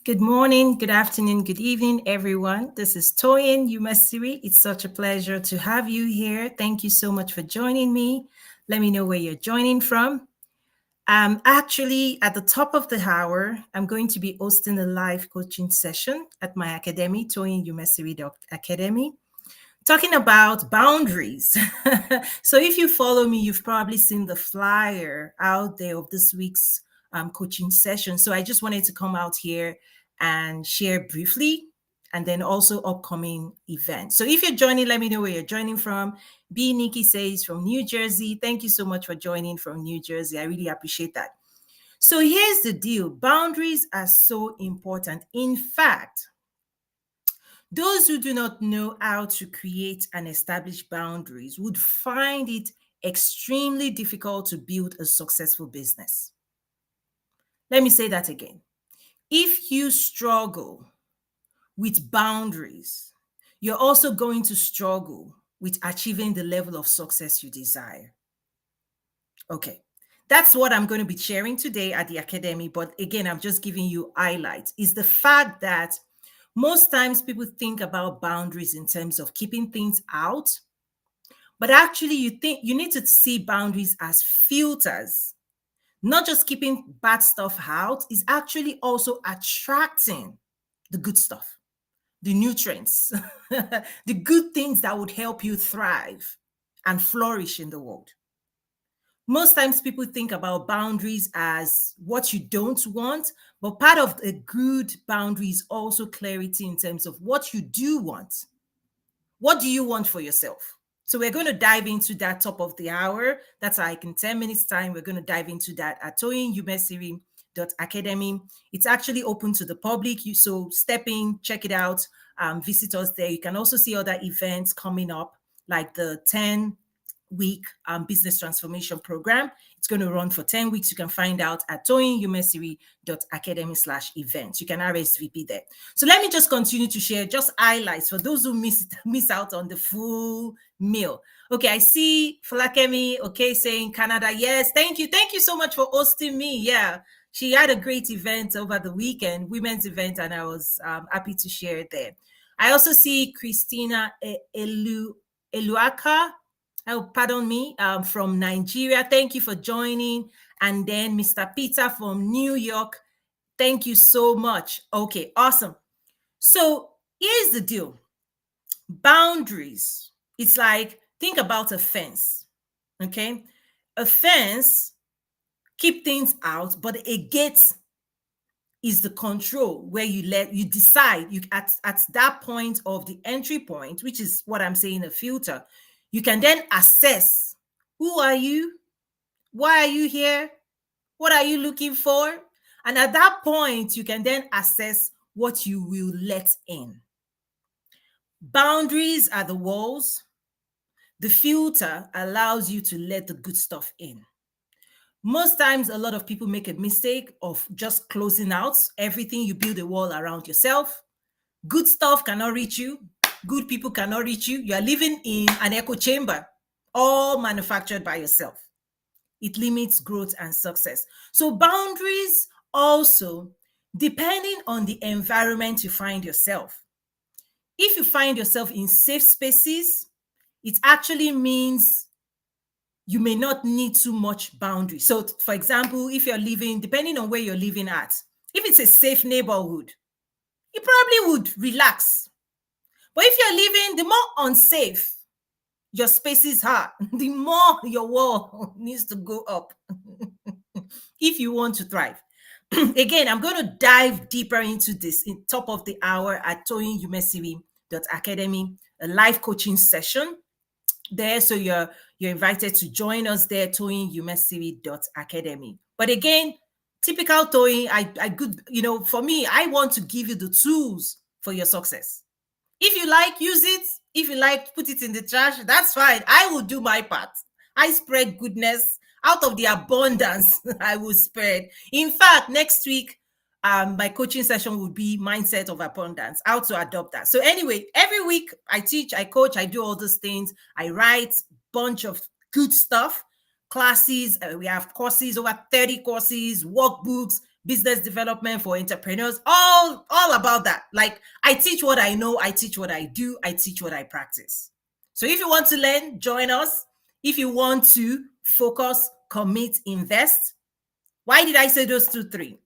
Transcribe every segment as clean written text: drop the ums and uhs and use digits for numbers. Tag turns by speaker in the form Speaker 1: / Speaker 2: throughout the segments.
Speaker 1: Good morning, good afternoon, good evening, everyone. This is Toyinumesiri. It's such a pleasure to have you here. Thank you so much for joining me. Let me know where you're joining from. Actually, at the top of the hour, I'm going to be hosting a live coaching session at my academy, Toyinumesiri.Academy, talking about boundaries. So if you follow me, you've probably seen the flyer out there of this week's coaching session. So I just wanted to come out here and share briefly, and then also upcoming events. So if you're joining, let me know where you're joining from. B. Nikki says from New Jersey. Thank you so much for joining from New Jersey. I really appreciate that. So here's the deal. Boundaries are so important. In fact, those who do not know how to create and establish boundaries would find it extremely difficult to build a successful business. Let me say that again. If you struggle with boundaries, you're also going to struggle with achieving the level of success you desire. Okay, that's what I'm going to be sharing today at the Academy. But again, I'm just giving you highlights. Is the fact that most times people think about boundaries in terms of keeping things out, but actually you need to see boundaries as filters. Not just keeping bad stuff out, is actually also attracting the good stuff, the nutrients, the good things that would help you thrive and flourish in the world. Most times people think about boundaries as what you don't want, but part of a good boundary is also clarity in terms of what you do want. What do you want for yourself? So we're going to dive into that top of the hour. That's like in 10 minutes time. We're going to dive into that at Toyinumesiri.Academy. It's actually open to the public. So step in, check it out, visit us there. You can also see other events coming up, like the 10-week business transformation program. It's going to run for 10 weeks. You can find out at Toyinumesiri.Academy/events. You can RSVP there. So let me just continue to share just highlights for those who miss out on the full meal. Okay, I see Falakemi, okay, saying Canada. Yes, thank you. Thank you so much for hosting me. Yeah, she had a great event over the weekend, women's event, and I was happy to share it there. I also see Christina Eluaka. Oh, pardon me, from Nigeria. Thank you for joining. And then Mr. Peter from New York. Thank you so much. Okay, awesome. So here's the deal. Boundaries. It's like, think about a fence, okay? A fence keep things out, but a gate is the control where you decide at that point of the entry point, which is what I'm saying, a filter. You can then assess, who are you? Why are you here? What are you looking for? And at that point, you can then assess what you will let in. Boundaries are the walls. The filter allows you to let the good stuff in. Most times, a lot of people make a mistake of just closing out everything. You build a wall around yourself. Good stuff cannot reach you. Good people cannot reach you. You are living in an echo chamber, all manufactured by yourself. It limits growth and success. So boundaries also, depending on the environment you find yourself. If you find yourself in safe spaces, it actually means you may not need too much boundary. So for example, if you're living, depending on where you're living at, if it's a safe neighborhood, you probably would relax. But if you're living, the more unsafe your spaces are, the more your wall needs to go up if you want to thrive. Again, I'm going to dive deeper into this in top of the hour at Toyinumesiri.Academy, a live coaching session there. So you're invited to join us there, Toyinumesiri.Academy. But again, typical Toyin, I could, for me, I want to give you the tools for your success. If you like, use it. If you like, put it in the trash. That's fine. I will do my part. I spread goodness out of the abundance. I will spread. In fact, next week, my coaching session will be mindset of abundance, how to adopt that. So anyway, every week I teach, I coach, I do all those things. I write bunch of good stuff, classes. We have courses, over 30 courses, workbooks, business development for entrepreneurs, all about that. Like, I teach what I know, I teach what I do, I teach what I practice. So if you want to learn, join us. If you want to focus, commit, invest. Why did I say those three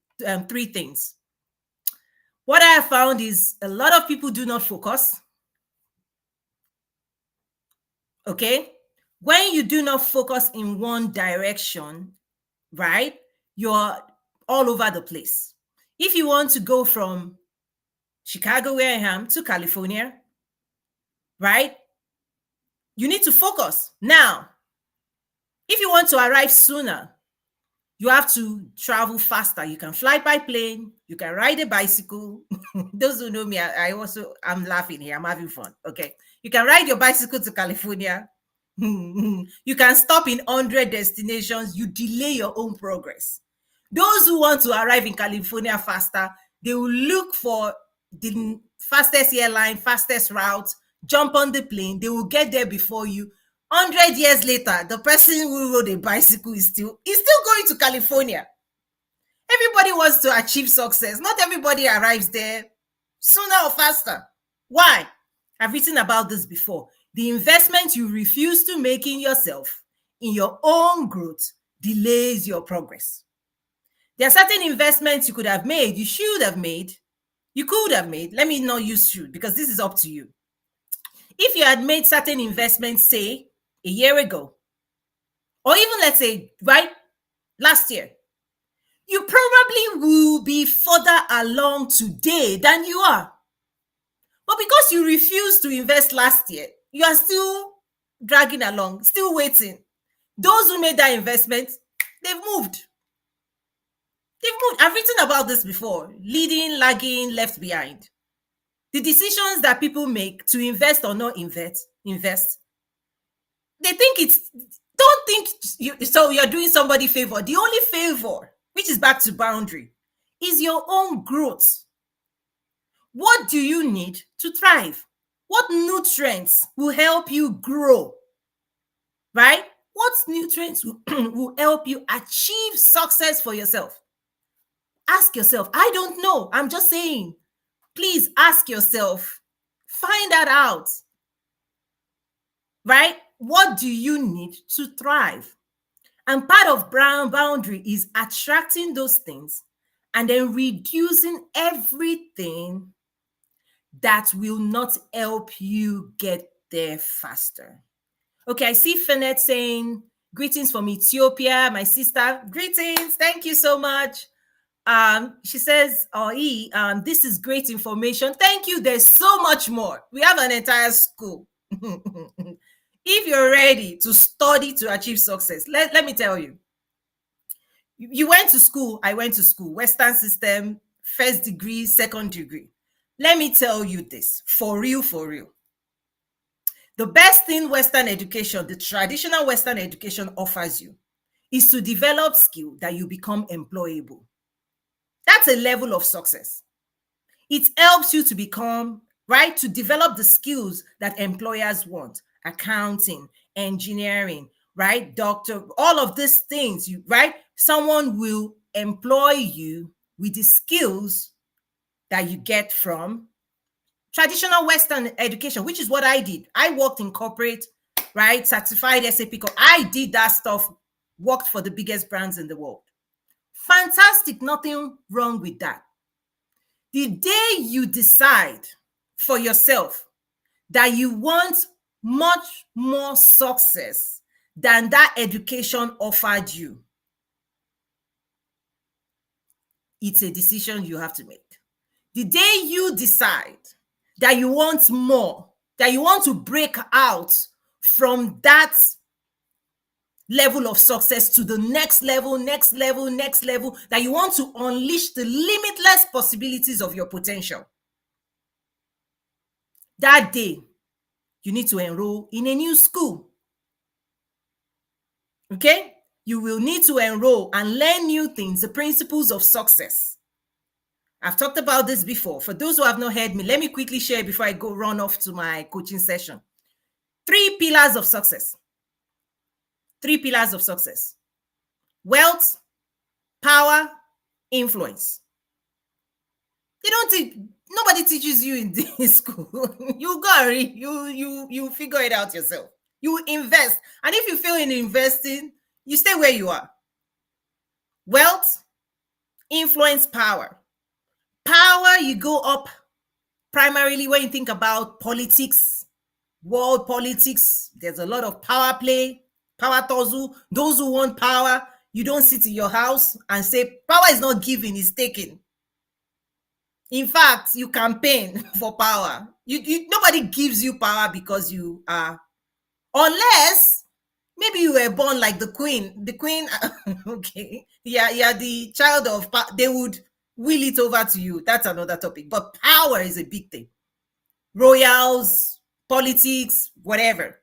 Speaker 1: things? What I have found is a lot of people do not focus. Okay? When you do not focus in one direction, right, you're all over the place. If you want to go from Chicago, where I am, to California, right, you need to focus. Now, if you want to arrive sooner, you have to travel faster. You can fly by plane, you can ride a bicycle. Those who know me, I'm laughing here, I'm having fun. Okay. You can ride your bicycle to California. You can stop in 100 destinations. You delay your own progress. Those who want to arrive in California faster, they will look for the fastest airline, fastest route, jump on the plane. They will get there before you. 100 years later, the person who rode a bicycle is still going to California. Everybody wants to achieve success. Not everybody arrives there sooner or faster. Why? I've written about this before. The investment you refuse to make in yourself, in your own growth, delays your progress. There are certain investments you could have made, you should have made, you could have made. Let me not use should, because this is up to you. If you had made certain investments, say, a year ago, or even, let's say, right, last year, you probably will be further along today than you are. But because you refused to invest last year, you are still dragging along, still waiting. Those who made that investment, they've moved. I've written about this before. Leading, lagging, left behind. The decisions that people make to invest or not invest, they think don't think you're doing somebody favor. The only favor, which is back to boundary, is your own growth. What do you need to thrive? What nutrients will help you grow? Right? What nutrients will help you achieve success for yourself? Ask yourself. I don't know. I'm just saying. Please ask yourself. Find that out. Right? What do you need to thrive? And part of brown boundary is attracting those things and then reducing everything that will not help you get there faster. Okay, I see Fenet saying, greetings from Ethiopia, my sister. Greetings. Thank you so much. She says, this is great information. Thank you. There's so much more. We have an entire school. If you're ready to study to achieve success, let me tell you. You went to school, I went to school, Western system, first degree, second degree. Let me tell you this, for real. The best thing Western education, the traditional Western education offers you, is to develop skill that you become employable. That's a level of success. It helps you to become, right, to develop the skills that employers want. Accounting, engineering, right, doctor, all of these things, right? Someone will employ you with the skills that you get from traditional Western education, which is what I did. I worked in corporate, right? Certified SAP. I did that stuff, worked for the biggest brands in the world. Fantastic, nothing wrong with that. The day you decide for yourself that you want much more success than that education offered you, it's a decision you have to make. The day you decide that you want more, that you want to break out from that level of success to the next level, next level, next level, that you want to unleash the limitless possibilities of your potential. That day, you need to enroll in a new school. Okay? You will need to enroll and learn new things, the principles of success. I've talked about this before. For those who have not heard me, let me quickly share before I go run off to my coaching session. 3 pillars of success. 3 pillars of success: wealth, power, influence. You don't teach, nobody teaches you in this school. You go read, you figure it out yourself. You invest. And if you fail in investing, you stay where you are. Wealth, influence, power. Power, you go up primarily when you think about politics, world politics. There's a lot of power play, power tussle. Those who want power, you don't sit in your house and say, power is not given, it's taken. In fact, you campaign for power. Nobody gives you power because you are, unless maybe you were born like the queen. The queen, okay, yeah, the child of, they would will it over to you. That's another topic. But power is a big thing. Royals, politics, whatever.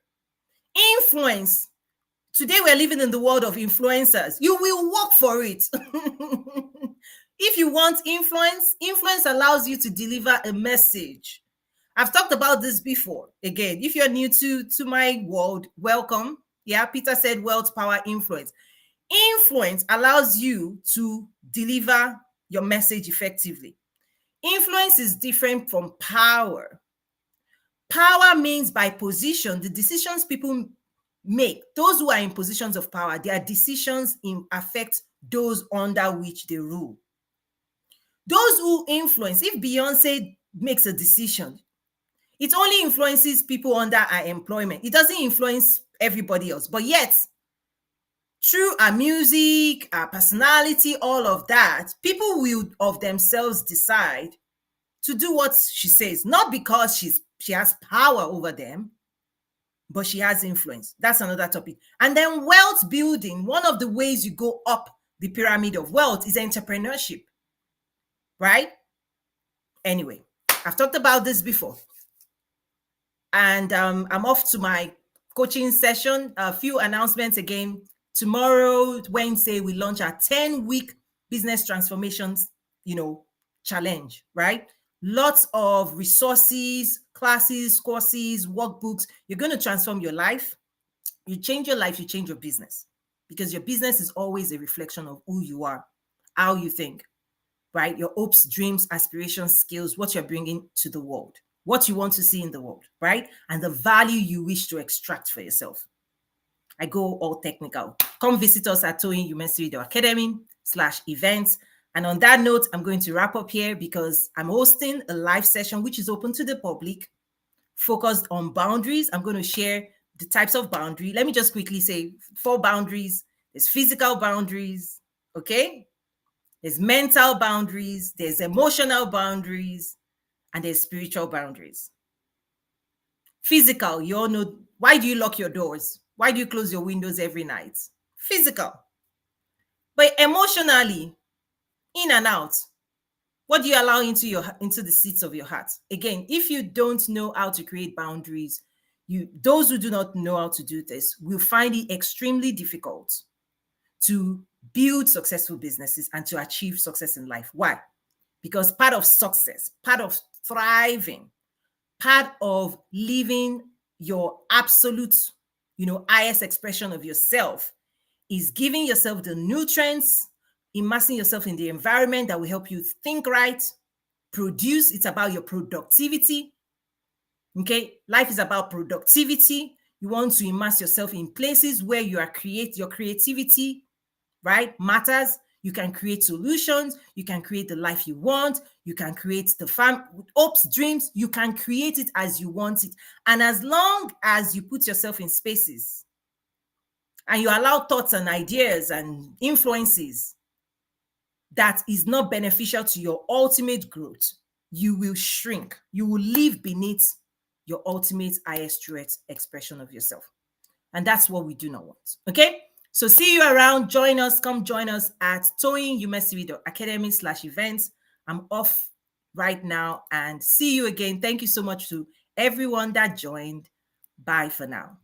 Speaker 1: Influence. Today we're living in the world of influencers. You will work for it. If you want influence, influence allows you to deliver a message. I've talked about this before. Again, if you're new to my world, welcome. Yeah, Peter said wealth, power, influence. Influence allows you to deliver your message effectively. Influence is different from power. Power means by position, the decisions people make, those who are in positions of power, their decisions affect those under which they rule. Those who influence, if Beyonce makes a decision, it only influences people under her employment. It doesn't influence everybody else. But yet, through her music, her personality, all of that, people will of themselves decide to do what she says, not because she has power over them, but she has influence. That's another topic. And then wealth building, one of the ways you go up the pyramid of wealth is entrepreneurship, right? Anyway, I've talked about this before. And I'm off to my coaching session. A few announcements again. Tomorrow, Wednesday, we launch our 10-week business transformations, challenge, right? Lots of resources, classes, courses, workbooks. You're going to transform your life. You change your life, you change your business, because your business is always a reflection of who you are, how you think, right? Your hopes, dreams, aspirations, skills, what you're bringing to the world, what you want to see in the world, right? And the value you wish to extract for yourself. I go all technical. Come visit us at Toyinumesiri.Academy/events. And on that note, I'm going to wrap up here because I'm hosting a live session which is open to the public, focused on boundaries. I'm going to share the types of boundary. Let me just quickly say 4 boundaries. There's physical boundaries, okay? There's mental boundaries, there's emotional boundaries, and there's spiritual boundaries. Physical, you all know, why do you lock your doors? Why do you close your windows every night? Physical. But emotionally, in and out, what do you allow into the seats of your heart? Again, if you don't know how to create boundaries, those who do not know how to do this will find it extremely difficult to build successful businesses and to achieve success in life. Why? Because part of success, part of thriving, part of living your absolute, highest expression of yourself is giving yourself the nutrients, immersing yourself in the environment that will help you think right, produce. It's about your productivity. Okay, life is about productivity. You want to immerse yourself in places where your creativity, right, matters. You can create solutions. You can create the life you want. You can create the hopes, dreams. You can create it as you want it. And as long as you put yourself in spaces and you allow thoughts and ideas and influences that is not beneficial to your ultimate growth, you will shrink. You will live beneath your ultimate highest truest expression of yourself. And that's what we do not want. Okay? So see you around. Join us. Come join us at Toyinumesiri.Academy/events. I'm off right now, and see you again. Thank you so much to everyone that joined. Bye for now.